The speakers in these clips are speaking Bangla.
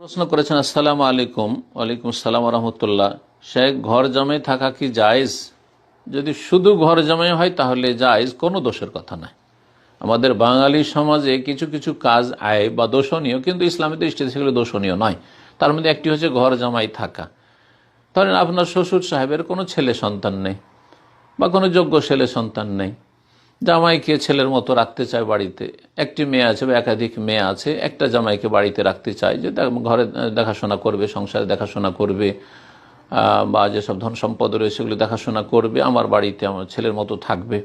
প্রশ্ন করেছেন, আসসালামু আলাইকুম। ওয়ালাইকুম আসসালাম রহমতুল্লাহ। শেখ, ঘর জামাই থাকা কি জায়েজ? যদি শুধু ঘর জামাই হয় তাহলে জায়েজ, কোনো দোষের কথা নাই। আমাদের বাঙালি সমাজে কিছু কিছু কাজ আয় বা দোষণীয়, কিন্তু ইসলামের দৃষ্টিতে সেগুলো দোষণীয় নয়। তার মধ্যে একটি হচ্ছে ঘর জামাই থাকা। ধরেন আপনার শ্বশুর সাহেবের কোনো ছেলে সন্তান নেই বা কোনো যোগ্য ছেলে সন্তান নেই, জামাইকে ছেলের মতো রাখতে চায় বাড়িতে। একটি মেয়ে আছে বা একাধিক মেয়ে আছে, একটা জামাইকে বাড়িতে রাখতে চায় যে ঘরে দেখাশোনা করবে, সংসারে দেখাশোনা করবে, বা যেসব ধন সম্পদ রয়েছে সেগুলো দেখাশোনা করবে, আমার বাড়িতে আমার ছেলের মতো থাকবে।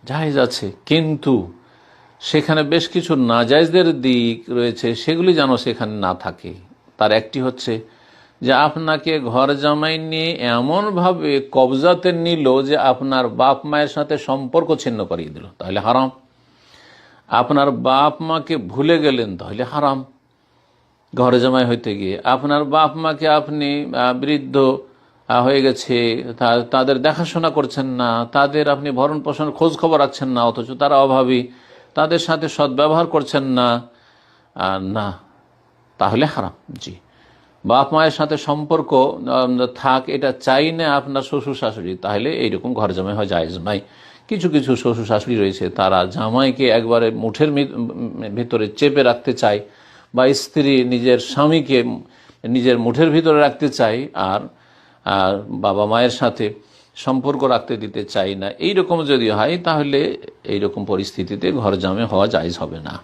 জায়েজ আছে, কিন্তু সেখানে বেশ কিছু নাজায়েজের দিক রয়েছে, সেগুলি যেন সেখানে না থাকে। তার একটি হচ্ছে যে আপনাকে ঘর জামাই নিয়ে এমনভাবে কবজাতে নিল যে আপনার বাপ মায়ের সাথে সম্পর্ক ছিন্ন করিয়ে দিল, তাহলে হারাম। আপনার বাপ মাকে ভুলে গেলেন, তাহলে হারাম ঘরে জামাই হইতে গিয়ে। আপনার বাপ মাকে আপনি বৃদ্ধ হয়ে গেছে, তাদের দেখাশোনা করছেন না, তাদের আপনি ভরণ পোষণের খোঁজ খবর রাখছেন না, অথচ তারা অভাবী, তাদের সাথে সদ্ব্যবহার করছেন না, না, তাহলে হারাম। জি, বাপ মায়ের সাথে সম্পর্ক থাক, এটা চাই না আপনার শ্বশুর শাশুড়ি, তাহলে এইরকম ঘর জামাই হয় জায়েজ নয়। কিছু কিছু শ্বশুর শাশুড়ি রয়েছে, তারা জামাইকে একবারে মুঠের ভিতরে চেপে রাখতে চায়, বা স্ত্রী নিজের স্বামীকে নিজের মুঠের ভিতরে রাখতে চায়, আর বাবা মায়ের সাথে সম্পর্ক রাখতে দিতে চাই না। এইরকম যদি হয় তাহলে এইরকম পরিস্থিতিতে ঘর জামাই হওয়া জায়েজ হবে না।